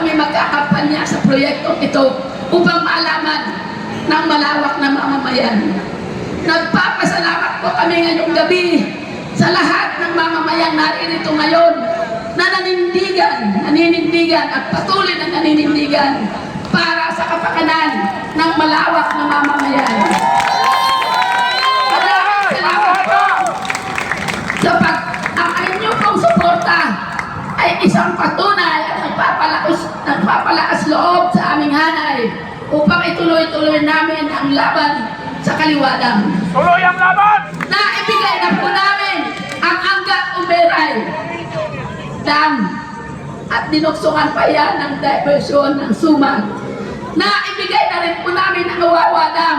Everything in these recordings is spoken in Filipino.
kami magkakampanya sa proyektong ito upang maalaman ng malawak na mamamayan. Nagpapasalamat po kami ngayong gabi sa lahat ng mamamayang naririto ngayon na naninindigan at patuloy na naninindigan para sa kapakanan ng malawak na mamamayan. Maraming salamat po sa ang inyo pong suporta ay isang patunay at nagpapalakas loob sa aming hanay upang ituloy-tuloy namin ang laban sa kaliwadang. Tuloy ang laban! Naibigay na po namin ang Angat Umeray Dam at dinuksungan pa yan ng diversyon ng Suman. Naibigay na rin po namin ang Wawa Dam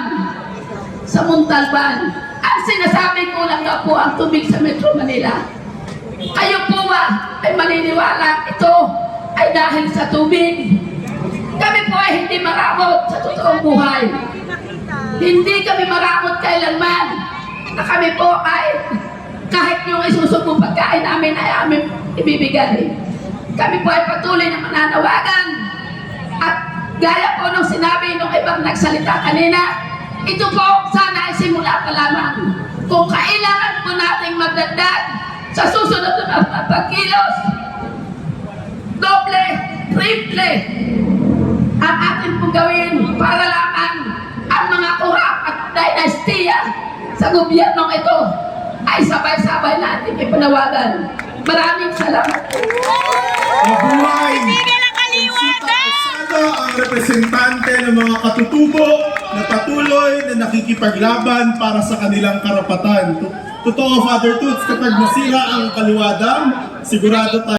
sa Montalban. Ang sinasabi ko lang na po ang tubig sa Metro Manila. Kayo po ba ay maniniwala ito ay dahil sa tubig? Kami po ay hindi maramot sa totoong buhay. Hindi kami maramot kailanman na kami po ay kahit yung isusubong pagkain namin ay amin ibibigay. Kami po ay patuloy na mananawagan at gaya po nung sinabi nung ibang nagsalita kanina, ito po sana ay simula pa lamang. Kung kailangan po nating magdagdag sa susunod na pagkilos, doble, triple ang atin pong gawin para lamang ang mga kurap at dinastiya sa gobyernong ito ay sabay-sabay natin ipanawagan. Maraming salamat. Mabuhay! Sana ang representante ng mga katutubo na patuloy na nakikipaglaban para sa kanilang karapatan. Totoo, Father Toots, kapag nasira ang kaliwadang, sigurado tayo